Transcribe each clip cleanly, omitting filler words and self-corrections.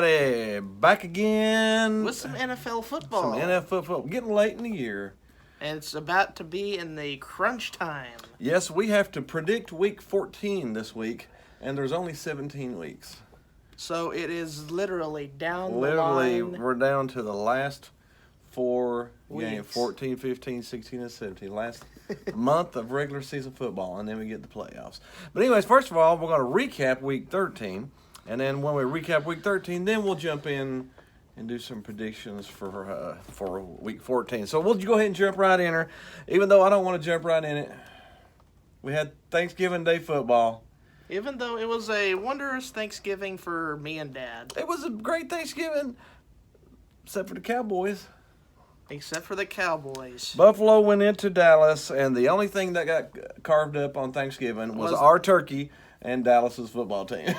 everybody. Back again. With some NFL football. Some NFL football. Getting late in the year. And it's about to be in the crunch time. Yes, we have to predict week 14 this week, and there's only 17 weeks. So it is literally down the Literally, line. we're down to the last four Weeks. games, 14, 15, 16, and 17. Last month of regular season football, and then we get the playoffs. But anyways, first of all, we're going to recap week 13. And then when we recap week 13, then we'll jump in and do some predictions for week 14. So we'll go ahead and jump right in her. Even though I don't want to jump right in it, we had Thanksgiving Day football. Even though it was a wondrous Thanksgiving for me and Dad. It was a great Thanksgiving, except for the Cowboys. Except for the Cowboys. Buffalo went into Dallas, and the only thing that got carved up on Thanksgiving was our turkey and Dallas's football team.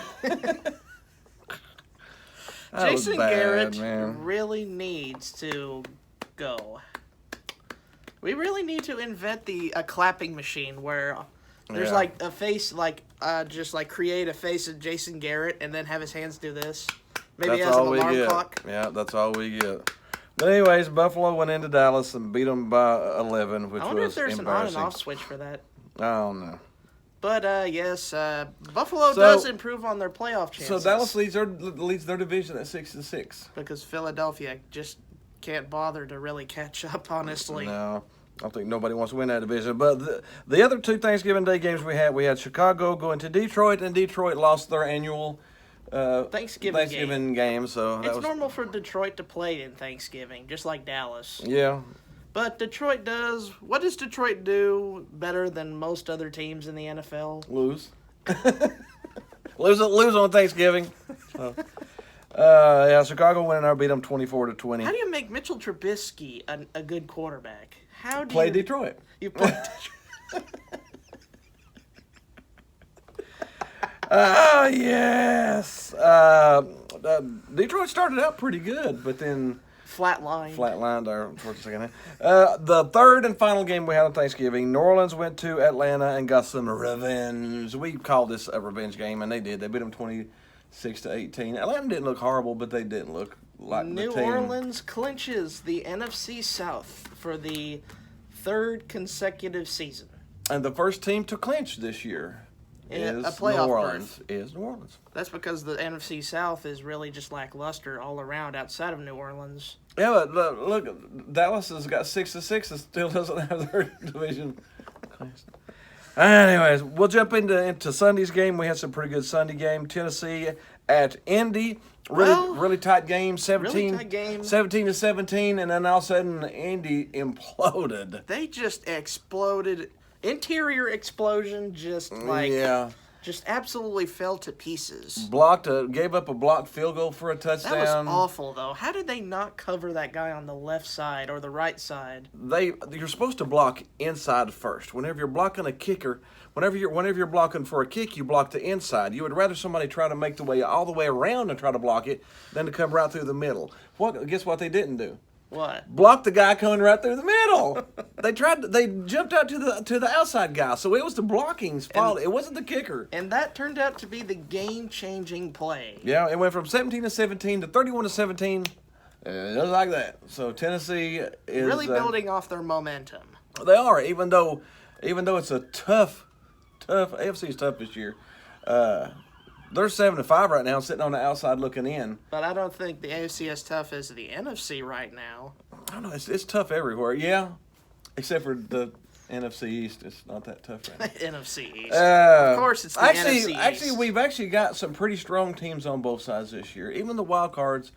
Jason Garrett man. really needs to go. We really need to invent a clapping machine where there's Yeah. like a face, just create a face of Jason Garrett and then have his hands do this. Maybe That's as an all we alarm get. clock. Yeah, that's all we get. But anyways, Buffalo went into Dallas and beat them by 11, which I wonder was if there's an on embarrassing. and off switch for that. I don't know. But yes, Buffalo So- does improve on their playoff chances. So Dallas leads their division at 6-6. because Philadelphia just can't bother to really catch up, honestly. No, I don't think nobody wants to win that division. But the other two Thanksgiving Day games we had Chicago going to Detroit, and Detroit lost their annual Thanksgiving game. So that It's was normal for Detroit to play in Thanksgiving, just like Dallas. yeah. But Detroit does. What does Detroit do better than most other teams in the NFL? Lose. lose on Thanksgiving. So, yeah, Chicago went in there, beat them 24-20. How do you make Mitchell Trubisky a good quarterback? How do Play you Detroit. You play Yes. Detroit started out pretty good, but then flatlined there towards the second half. The third and final game we had on Thanksgiving, New Orleans went to Atlanta and got some revenge. We called this a revenge game, and they did. They beat them 26-18. Atlanta didn't look horrible, but they didn't look like the New team. Orleans clinches the NFC South for the third consecutive season. And the first team to clinch this year In is a playoff New Orleans. berth. Is New Orleans. That's because the NFC South is really just lackluster all around outside of New Orleans. Yeah, but look, Dallas has got 6-6 and still doesn't have their division. Anyways, we'll jump into Sunday's game. We had some pretty good Sunday game. Tennessee at Indy. Really tight game. 17-17, and then all of a sudden Indy imploded. They just exploded. Interior explosion, just absolutely fell to pieces. Gave up a blocked field goal for a touchdown. That was awful, though. How did they not cover that guy on the left side or the right side? You're supposed to block inside first. Whenever you're blocking a kicker, whenever you're blocking for a kick, you block the inside. You would rather somebody try to make the way all the way around and try to block it than to come right through the middle. Guess what they didn't do? What? Block the guy coming right through the middle. They jumped out to the outside guy. So it was the blocking's fault. It wasn't the kicker. And that turned out to be the game-changing play. Yeah, it went from 17-17 to 31-17. Just like that. So Tennessee is Really building off their momentum. They are, even though it's a tough. AFC is tough this year. They're 7-5 right now, sitting on the outside looking in. But I don't think the AFC is tough as the NFC right now. I don't know. It's tough everywhere. Yeah, except for the NFC East. It's not that tough right now. NFC East. Of course, it's the NFC East. Actually, we've actually got some pretty strong teams on both sides this year. Even the wild cards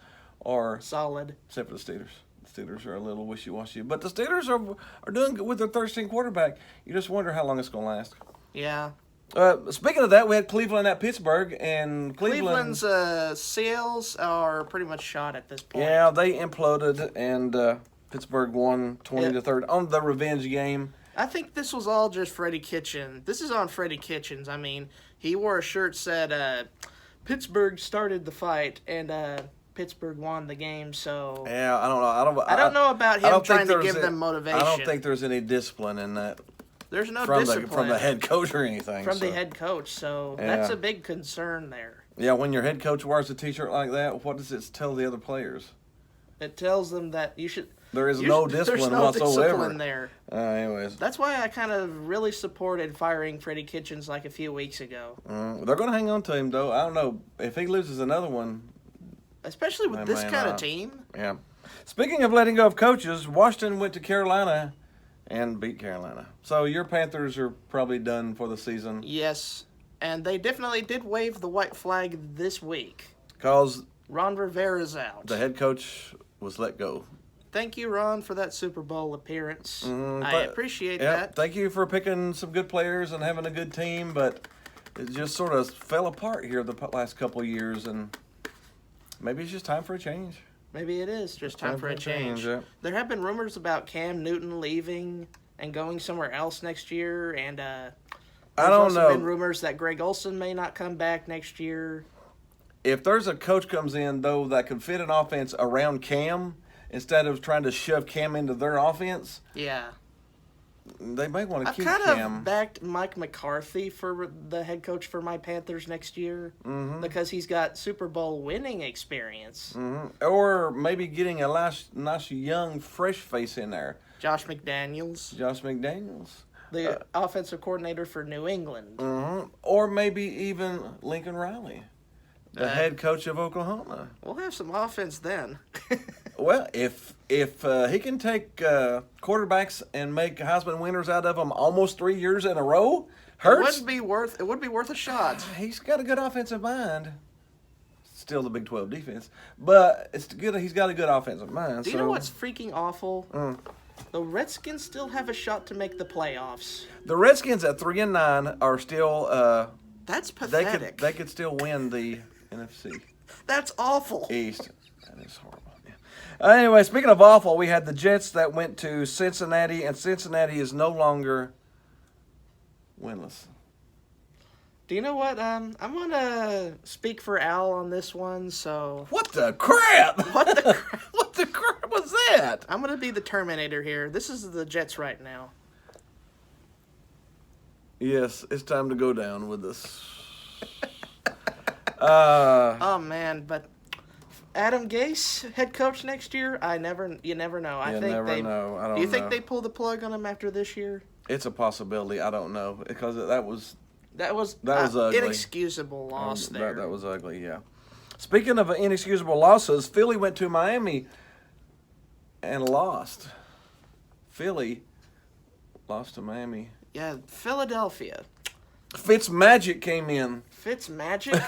are solid, except for the Steelers. The Steelers are a little wishy-washy, but the Steelers are doing good with their third-string quarterback. You just wonder how long it's going to last. Yeah. Speaking of that, we had Cleveland at Pittsburgh, and Cleveland's sales are pretty much shot at this point. Yeah, they imploded, and Pittsburgh won 20-30 on the revenge game. I think this was all just Freddie Kitchens. This is on Freddie Kitchens. I mean, he wore a shirt said Pittsburgh started the fight, and Pittsburgh won the game. So yeah, I don't know. I don't know about him trying to give them motivation. I don't think there's any discipline in that. There's no from discipline the head coach or anything. from the head coach, so that's a big concern there. Yeah, when your head coach wears a T-shirt like that, what does it tell the other players? It tells them that you should. There is no discipline there's no whatsoever. discipline there. Anyways, That's why I kind of really supported firing Freddie Kitchens like a few weeks ago. they're going to hang on to him though. I don't know if he loses another one. Especially with They this may kind of not. team. Yeah. Speaking of letting go of coaches, Washington went to Carolina and beat Carolina. So your Panthers are probably done for the season Yes. And they definitely did wave the white flag this week. because Ron Rivera's out. the head coach was let go. Thank you, Ron, for that Super Bowl appearance. Mm, I but- appreciate Yeah, that. thank you for picking some good players and having a good team, but it just sort of fell apart here the last couple of years, and maybe it's just time for a change. Maybe it is just time for a change. Yeah. There have been rumors about Cam Newton leaving and going somewhere else next year, and there's don't also know. been rumors that Greg Olson may not come back next year. If there's a coach comes in though that could fit an offense around Cam instead of trying to shove Cam into their offense, Yeah. they might want to I've keep kind Cam. of backed Mike McCarthy for the head coach for my Panthers next year because he's got Super Bowl winning experience. Or maybe getting a nice young fresh face in there, Josh McDaniels, Josh McDaniels. the offensive coordinator for New England. Or maybe even Lincoln Riley, the head coach of Oklahoma. We'll have some offense then. Well, if he can take quarterbacks and make Heisman winners out of them almost 3 years in a row, Hurts, It would be worth a shot. he's got a good offensive mind. Still the Big 12 defense, but it's good. He's got a good offensive mind. Do you know what's freaking awful? The Redskins still have a shot to make the playoffs. The Redskins at 3-9 are still. That's They pathetic. could still win the NFC That's awful. East. That is horrible. Yeah. Anyway, speaking of awful, we had the Jets that went to Cincinnati, and Cincinnati is no longer winless. Do you know what? I'm gonna speak for Al on this one. So What the crap? what the? Crap? What the crap was that? I'm gonna be the Terminator here. This is the Jets right now. Yes, it's time to go down with this. Oh man, but Adam Gase, head coach next year. You never know. You never know. I don't Do you think know. they pull the plug on him after this year? It's a possibility. I don't know because that was That was ugly. inexcusable loss there. That was ugly. Yeah. Speaking of inexcusable losses, Philly went to Miami and lost. Philly lost to Miami. Yeah, Philadelphia. Fitzmagic came in. Fitzmagic.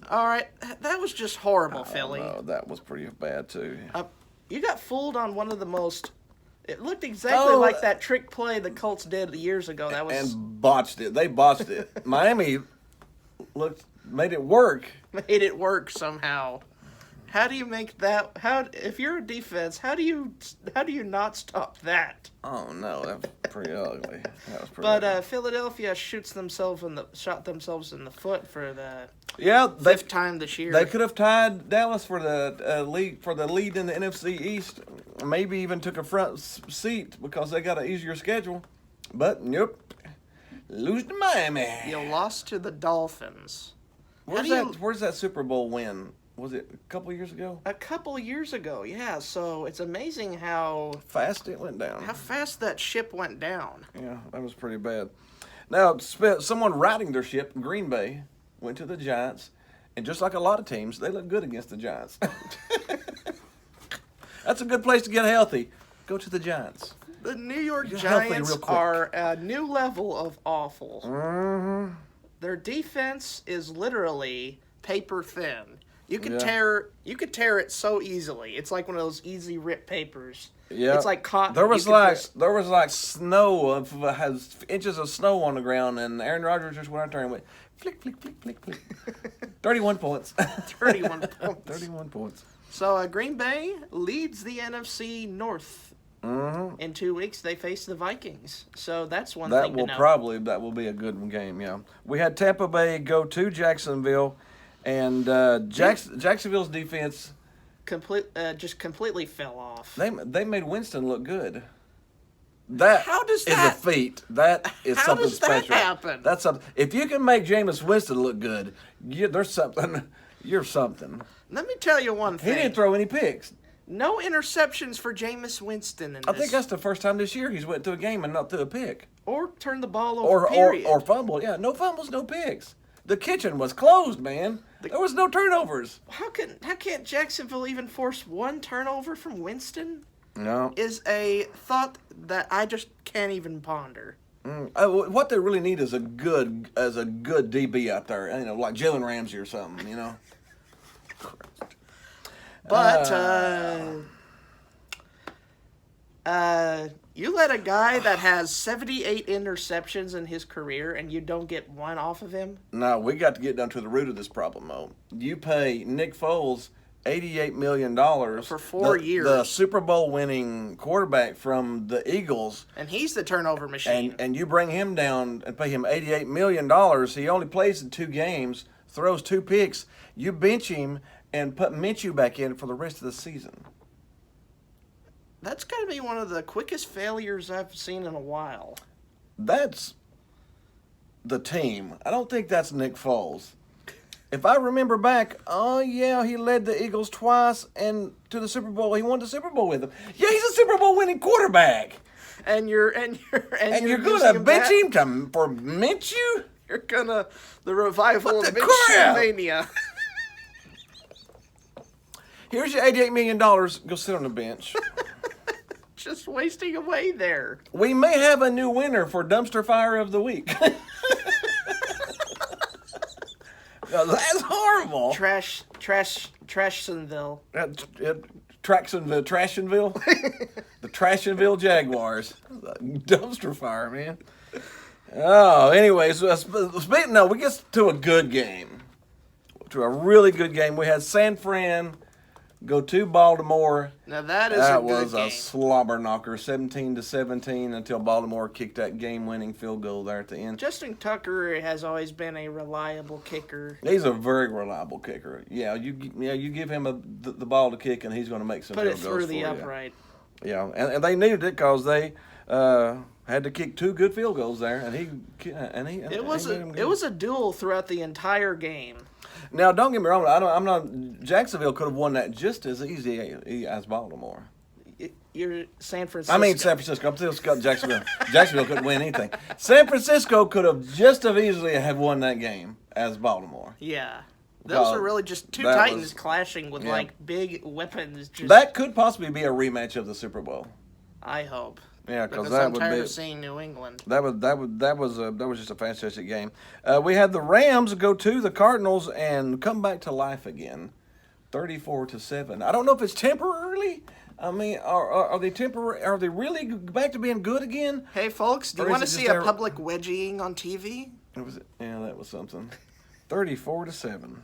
All right, that was just horrible, Philly. Oh, that was pretty bad too. You got fooled on one of the most. It looked exactly like that trick play the Colts did years ago. That was And botched it. They botched it. Miami made it work. made it work somehow. How do you make that? If you're a defense, how do you not stop that? Oh no, that was pretty ugly. That was pretty. But ugly. Philadelphia shot themselves in the foot for the Yeah, fifth time this year. they could have tied Dallas for the lead in the NFC East. Maybe even took a front seat because they got an easier schedule. But nope, lose to Miami. You lost to the Dolphins. Where's that Super Bowl win? Was it a couple years ago? A couple years ago, yeah. So it's amazing how Fast it went down. fast that ship went down. Yeah, that was pretty bad. Now, someone riding their ship, Green Bay, went to the Giants, and just like a lot of teams, they look good against the Giants. That's a good place to get healthy. Go to the Giants. The New York Get healthy Giants real quick. are a new level of awful. Mm-hmm. Their defense is literally paper thin. You could Yeah. tear it so easily. It's like one of those easy rip papers. Yeah, It's like cotton. There You was could like just- snow has inches of snow on the ground, and Aaron Rodgers just went out there and went flick flick flick flick flick. 31 points. 31 points. 31 points. So Green Bay leads the NFC North. Mm-hmm. In 2 weeks, they face the Vikings. So that's one That thing will to know. that will be a good game. Yeah, we had Tampa Bay go to Jacksonville, and Jacksonville's defense Just completely fell off. they made Winston look good. That How does is that- a feat. That is How something does that special. happen? That's something. If you can make Jameis Winston look good, there's something. You're something. Let me tell you one He thing. didn't throw any picks. No interceptions for Jameis Winston in this. I think that's the first time this year he's went to a game and not threw a pick. Or turn the ball over, Or period. fumble. Yeah, no fumbles, no picks. The kitchen was closed, man. There was no turnovers. How can't Jacksonville even force one turnover from Winston? No. Is a thought that I just can't even ponder. What they really need is a good DB out there, like Jalen Ramsey or something, But you let a guy that has 78 interceptions in his career and you don't get one off of him? No, we got to get down to the root of this problem, though. You pay Nick Foles $88 million For 4 years. The Super Bowl winning quarterback from the Eagles, And he's the turnover machine. and you bring him down and pay him $88 million. He only plays in 2 games, throws 2 picks. You bench him and put Minshew back in for the rest of the season. That's got to be one of the quickest failures I've seen in a while. That's the team. I don't think that's Nick Foles. If I remember back, oh yeah, he led the Eagles twice and to the Super Bowl. He won the Super Bowl with them. Yeah, he's a Super Bowl winning quarterback. And you're And you're using gonna bench that- him for Minshew? You're gonna the revival What of the crap? Minshew-mania. Here's your $88 million. Go sit on the bench. Just wasting away there. We may have a new winner for Dumpster Fire of the Week. Now, that's horrible. Trashsonville. Trashionville? The Trashionville Jaguars. Dumpster fire, man. Oh, anyways, speaking, no, we get to a good game. To a really good game. We had San Fran go to Baltimore. Now that is That a good was game. a slobber knocker, 17-17, until Baltimore kicked that game-winning field goal there at the end. Justin Tucker has always been a reliable kicker. He's a very reliable kicker. Yeah, you give him the ball to kick, and he's going to make some Put field it goals through for the you. upright. Yeah, and they needed it because they had to kick 2 good field goals there, and he It was made them good. it was a duel throughout the entire game. Now, don't get me wrong. I'm not. Jacksonville could have won that just as easy as Baltimore. You're San Francisco. I mean, San Francisco. I'm still got Jacksonville. Jacksonville couldn't win anything. San Francisco could have just as easily have won that game as Baltimore. Yeah. Those God, are really just two that titans was- clashing with yeah. like big weapons. Just, That could possibly be a rematch of the Super Bowl. I hope. Yeah, because Because that I'm would tired be. of seeing New England. That was just a fantastic game. We had the Rams go to the Cardinals and come back to life again, 34-7. I don't know if it's temporarily. I mean, are they temporary? Are they really back to being good again? Hey, folks, do Or you is want to it just see a their- public wedging on TV? That was something. 34-7.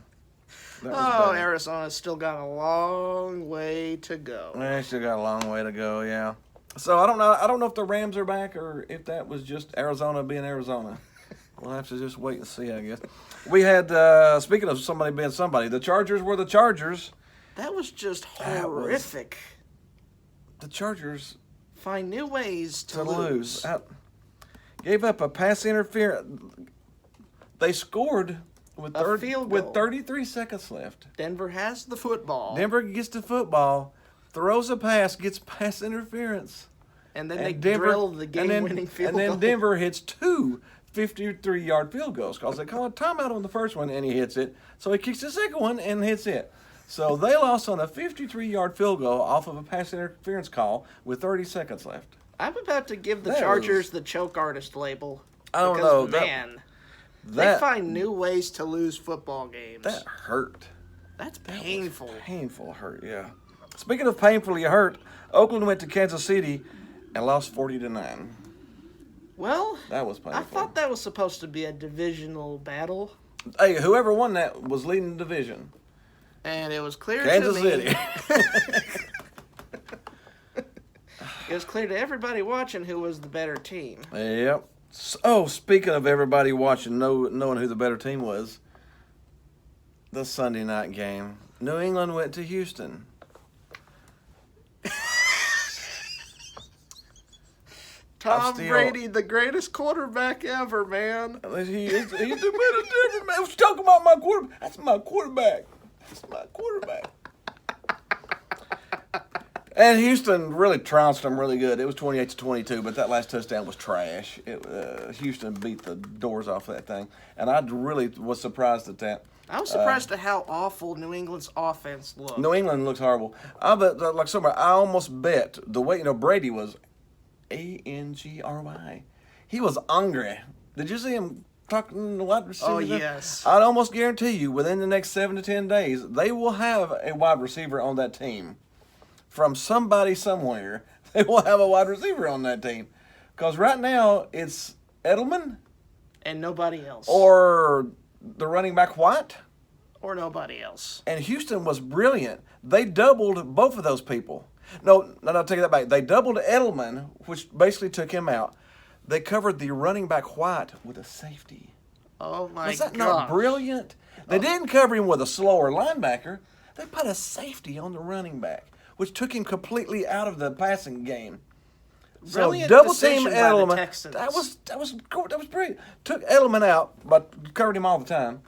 That was Oh, bad. Arizona's still got a long way to go. They still got a long way to go. Yeah. So I don't know. I don't know if the Rams are back or if that was just Arizona being Arizona. We'll have to just wait and see, I guess. We had, speaking of somebody being somebody, the Chargers were the Chargers. That was just That was- horrific. The Chargers Find new ways to to lose. lose. Gave up a pass interference. They scored with, A field with goal. 33 seconds left. Denver has the football. Denver gets the football, throws a pass, gets pass interference. and then And they Denver, drill the game-winning field and then goal. Denver hits 2 53-yard field goals because they call a timeout on the first one and he hits it. So he kicks the second one and hits it. So they lost on a 53-yard field goal off of a pass interference call with 30 seconds left. I'm about to give the That Chargers was- the choke artist label. I don't because, know, that- man, they That find new ways to lose football games. that hurt. That's painful. Painful hurt, yeah. Speaking of painfully hurt, Oakland went to Kansas City and lost 40-9. Well, That was painful. I thought that was supposed to be a divisional battle, Hey, whoever won that was leading the division. and it was clear Kansas to me. City. It was clear to everybody watching who was the better team. Yep. Oh, speaking of everybody watching, knowing who the better team was, the Sunday night game. New England went to Houston. Tom Brady, the greatest quarterback ever, man. He's the better ever, man. Who's talking about my quarterback? That's my quarterback. That's my quarterback. And Houston really trounced them really good. It was 28-22, but that last touchdown was trash. Houston beat the doors off that thing, and I really was surprised at that. I was surprised at how awful New England's offense looked. New England looks horrible. I almost bet the way Brady was Angry. He was angry. Did you see him talking to wide receivers? Oh yes. I'd almost guarantee you within the next 7 to 10 days they will have a wide receiver on that team. From somebody somewhere, they will have a wide receiver on that team. Because right now, it's Edelman. And nobody else. Or the running back White. Or nobody else. And Houston was brilliant. They doubled both of those people. No, I'll take that back. They doubled Edelman, which basically took him out. They covered the running back White with a safety. Oh, my God. Was that not brilliant? They didn't cover him with a slower linebacker. They put a safety on the running back, which took him completely out of the passing game. Brilliant so double team decision by the Edelman. Texans. That was brilliant. Took Edelman out, but covered him all the time.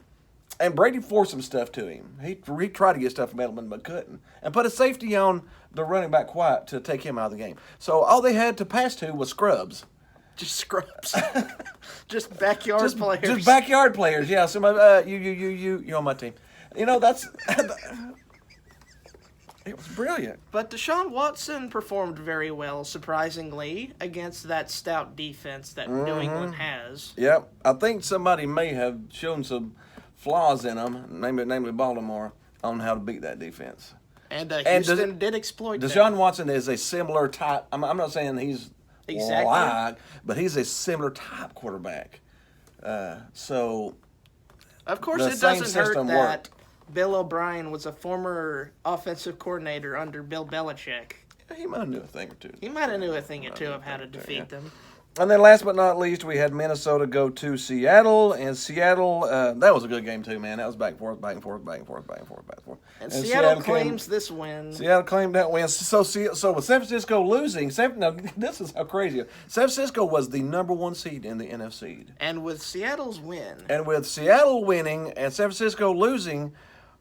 And Brady forced some stuff to him. He tried to get stuff from Edelman, but couldn't. And put a safety on the running back White to take him out of the game. So all they had to pass to was scrubs. Just scrubs. Just backyard players. Just backyard players. Yeah. Somebody, you're on my team. That's. It was brilliant. But Deshaun Watson performed very well, surprisingly, against that stout defense that New England has. Yep. I think somebody may have shown some flaws in them, namely Baltimore, on how to beat that defense. And Houston did exploit that. Deshaun Watson is a similar type. I'm not saying he's exactly, but he's a similar type quarterback. So, of course, it doesn't hurt that Bill O'Brien was a former offensive coordinator under Bill Belichick. He might have knew a thing or two. He might have knew a thing or two of how to defeat them. And then last but not least, we had Minnesota go to Seattle. And Seattle, that was a good game too, man. That was back and forth, back and forth, back and forth, back and forth, back and forth. And Seattle claims this win. Seattle claimed that win. So with San Francisco losing, now this is how crazy. San Francisco was the #1 seed in the NFC. And with Seattle's win. And with Seattle winning and San Francisco losing,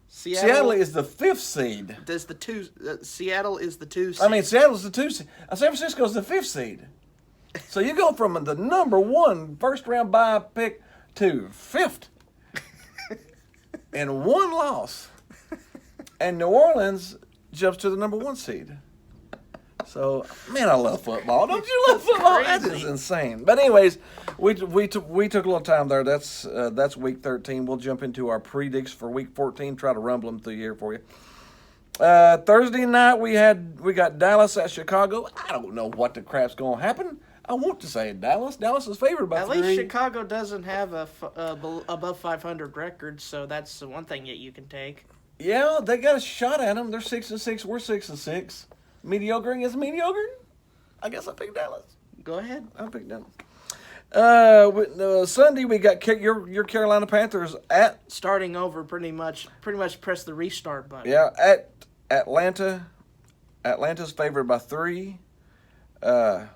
Seattle is the 5th seed. Seattle is the 2 seed. I mean, Seattle's the 2 seed. San Francisco is the 5th seed. So you go from the #1 first-round bye pick to 5th and 1 loss. And New Orleans jumps to the #1 seed. So, man, I love football. Don't you love football? That is insane. But anyways, we took a little time there. That's week 13. We'll jump into our predicts for week 14. Try to rumble them through here for you. Thursday night we got Dallas at Chicago. I don't know what the crap's going to happen. I want to say Dallas. Dallas is favored by 3. At least Chicago doesn't have a above 500 record, so that's the one thing that you can take. Yeah, they got a shot at them. They're 6-6. We're 6-6. Mediocre against mediocre. I guess I picked Dallas. Go ahead. I picked Dallas. Sunday we got your Carolina Panthers at starting over. Pretty much press the restart button. Yeah, at Atlanta. Atlanta's favored by 3. Do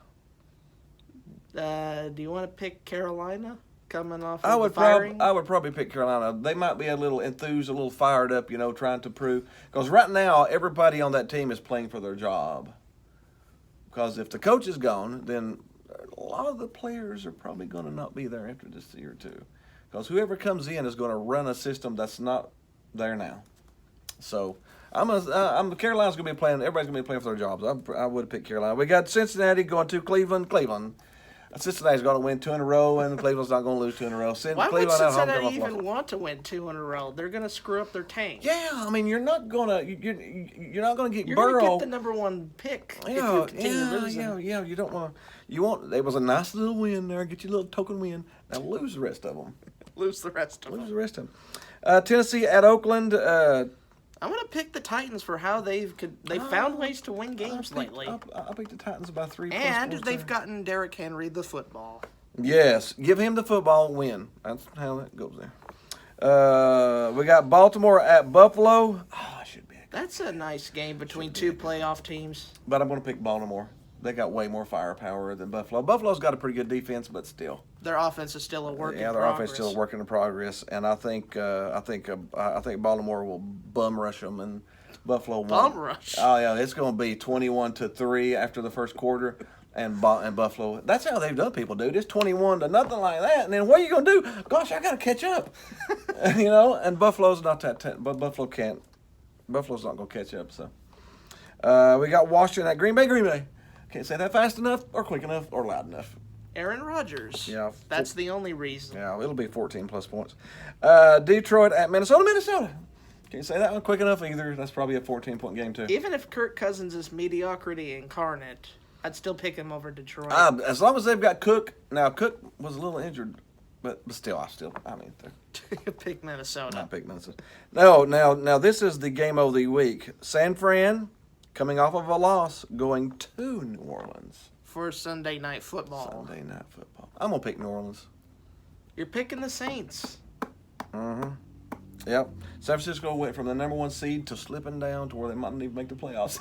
you want to pick Carolina coming off of the firing? I would probably pick Carolina. They might be a little enthused, a little fired up, trying to prove. Because right now, everybody on that team is playing for their job. Because if the coach is gone, then a lot of the players are probably going to not be there after this year, too. Because whoever comes in is going to run a system that's not there now. So, Carolina's going to be playing. Everybody's going to be playing for their jobs. I would have picked Carolina. We got Cincinnati going to Cleveland. Cincinnati's going to win 2 in a row, and Cleveland's not going to lose 2 in a row. Why would Cincinnati even want to win 2 in a row? They're going to screw up their tank. Yeah, I mean, you're not going to get You're Burrow. You're going to get the #1 pick if you continue losing. Yeah. You don't want to. You want. It was a nice little win there. Get your little token win. Now lose the rest of them. Lose the rest of them. Tennessee at Oakland. I'm going to pick the Titans for how they've found ways to win games lately. I picked the Titans by 3. And they've gotten Derrick Henry the football. Yes, give him the football, win. That's how that goes there. We got Baltimore at Buffalo. Oh, I should be. That's a nice game between 2 playoff teams. But I'm going to pick Baltimore. they got way more firepower than Buffalo. Buffalo's got a pretty good defense, but still. Their offense is still a work in Yeah, their progress. offense is still a work in progress, and I think Baltimore will bum rush them, and Buffalo won't. Bum rush. Oh yeah, it's going to be 21-3 after the first quarter, and Buffalo. That's how they've done people, dude. It's 21 to nothing like that, and then what are you going to do? Gosh, I got to catch up, And Buffalo's not that, but Buffalo can't. Buffalo's not going to catch up. So we got Washington at Green Bay. Green Bay. Can't say that fast enough, or quick enough, or loud enough. Aaron Rodgers. Yeah. That's the only reason. Yeah, it'll be 14 plus points. Detroit at Minnesota. Minnesota. Can't say that one quick enough either. That's probably a 14-point game too. Even if Kirk Cousins is mediocrity incarnate, I'd still pick him over Detroit. As long as they've got Cook. Now Cook was a little injured, but still, I mean, Pick Minnesota. I pick Minnesota. No, now this is the game of the week. San Fran, coming off of a loss, going to New Orleans. For Sunday Night Football. Sunday Night Football. I'm gonna pick New Orleans. You're picking the Saints. Mm-hmm. Yep. San Francisco went from the number 1 seed to slipping down to where they might not even make the playoffs.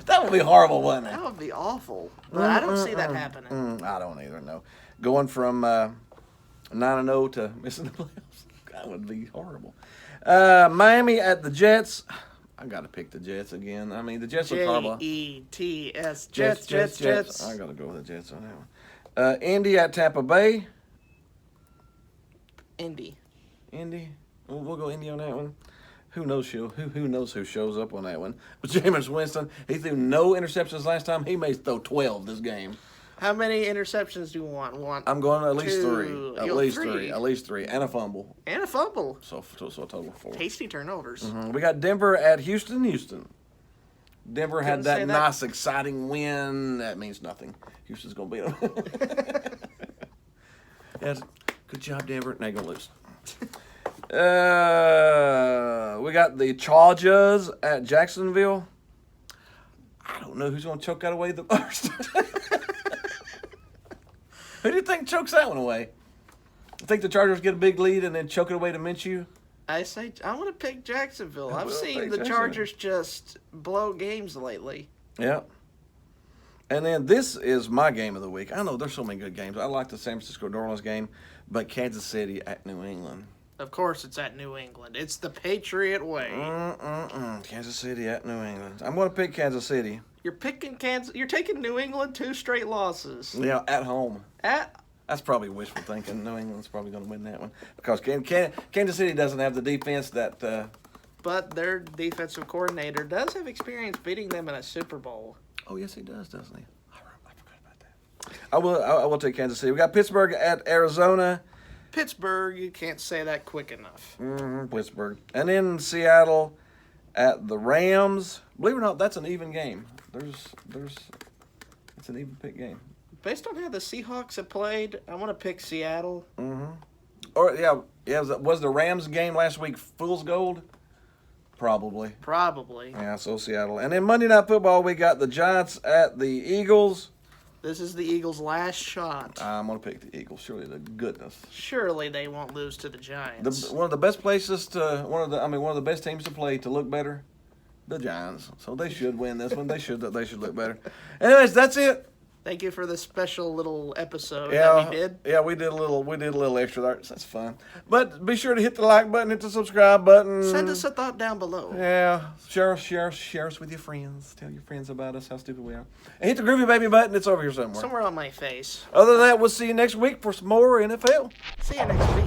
That would be horrible, wouldn't it? That would be awful. But I don't see that happening. I don't either. No, going from 9-0 to missing the playoffs. That would be horrible. Miami at the Jets. I got to pick the Jets again. I mean, the Jets look horrible. Jets. Jets. I got to go with the Jets on that one. Indy at Tampa Bay. Indy. We'll go Indy on that one. Who knows who knows who shows up on that one? But Jameis Winston, he threw no interceptions last time. He may throw 12 this game. How many interceptions do you want? I'm going at least 2. 3. At least three. And a fumble. And a fumble. So a total of 4. Tasty turnovers. We got Denver at Houston. Denver had Couldn't say that that. nice, exciting win. That means nothing. Houston's going to beat them. Yes. Good job, Denver. They're going to lose. We got the Chargers at Jacksonville. I don't know who's going to choke that away the first. Who do you think chokes that one away? I think the Chargers get a big lead and then choke it away to Minshew. I want to pick Jacksonville. I've will seen pick the Jacksonville. Chargers just blow games lately. Yeah. And then this is my game of the week. I know there's so many good games. I like the San Francisco-New Orleans game, but Kansas City at New England. Of course, it's at New England. It's the Patriot way. Kansas City at New England. I'm going to pick Kansas City. You're picking Kansas. You're taking New England 2 straight losses. Yeah, at home. At That's probably wishful thinking. New England's probably going to win that one because Kansas City doesn't have the defense that. But their defensive coordinator does have experience beating them in a Super Bowl. Oh yes, he does, doesn't he? I forgot about that. I will take Kansas City. We got Pittsburgh at Arizona. Pittsburgh, you can't say that quick enough. Pittsburgh, and then Seattle at the Rams. Believe it or not, that's an even game. It's an even pick game. Based on how the Seahawks have played, I want to pick Seattle. Or was the Rams game last week fool's gold? Probably. Yeah, so Seattle. And then Monday Night Football, we got the Giants at the Eagles. This is the Eagles' last shot. I'm going to pick the Eagles, surely to goodness. Surely they won't lose to the Giants. One of the best places one of the best teams to play to look better, the Giants. So they should win this one. They should look better. Anyways, that's it. Thank you for the special little episode that we did. Yeah, we did a little extra there. That's fun. But be sure to hit the like button, hit the subscribe button. Send us a thought down below. Yeah, share us with your friends. Tell your friends about us, how stupid we are. And hit the groovy baby button. It's over here somewhere. Somewhere on my face. Other than that, we'll see you next week for some more NFL. See you next week.